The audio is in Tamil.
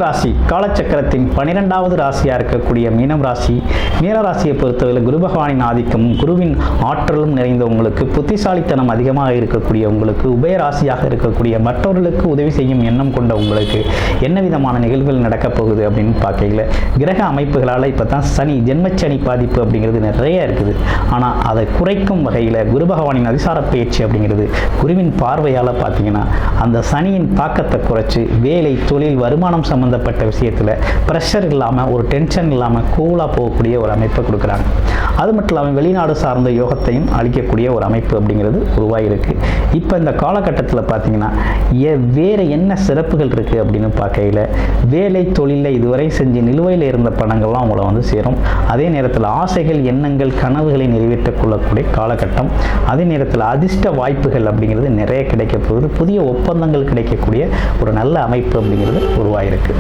ராசி காலச்சக்கரத்தின் 12வது ராசியாக இருக்கக்கூடிய மீனம் ராசி. மீன ராசியை பொறுத்தவரையில் குரு பகவானின் ஆதிக்கமும் குருவின் ஆற்றலும் நிறைந்த உங்களுக்கு, புத்திசாலித்தனம் அதிகமாக இருக்கக்கூடிய உங்களுக்கு, உபய ராசியாக இருக்கக்கூடிய மற்றவர்களுக்கு உதவி செய்யும் எண்ணம் கொண்ட உங்களுக்கு என்ன விதமான நிகழ்வுகள் நடக்கப் போகுது அப்படின்னு பார்க்கல. கிரக அமைப்புகளால் இப்போ தான் சனி ஜென்மச்சனி பாதிப்பு அப்படிங்கிறது நிறைய இருக்குது. ஆனால் அதை குறைக்கும் வகையில் குரு பகவானின் அதிசார பயிற்சி அப்படிங்கிறது குருவின் பார்வையால் பார்த்தீங்கன்னா அந்த சனியின் தாக்கத்தை குறைச்சி வேலை, தொழில், வருமானம் சம்பந்தப்பட்ட விஷயத்தில் ப்ரெஷர் இல்லாமல், ஒரு டென்ஷன் இல்லாமல் கூலாக போகக்கூடிய ஒரு அமைப்பை கொடுக்குறாங்க. அது மட்டும் இல்லாமல் வெளிநாடு சார்ந்த யோகத்தையும் அளிக்கக்கூடிய ஒரு அமைப்பு அப்படிங்கிறது உருவாகிருக்கு. இப்போ இந்த காலகட்டத்தில் பார்த்தீங்கன்னா வேறு என்ன சிறப்புகள் இருக்குது அப்படின்னு பார்க்கையில், வேலை தொழிலில் இதுவரை செஞ்சு நிலுவையில் இருந்த பணங்கள்லாம் உங்களை வந்து சேரும். அதே நேரத்தில் ஆசைகள், எண்ணங்கள், கனவுகளை நிறைவேற்றிக் கொள்ளக்கூடிய காலகட்டம். அதே நேரத்தில் அதிர்ஷ்ட வாய்ப்புகள் அப்படிங்கிறது நிறைய கிடைக்க போகுது. புதிய ஒப்பந்தங்கள் கிடைக்கக்கூடிய ஒரு நல்ல அமைப்பு அப்படிங்கிறது உருவாகிருக்கு.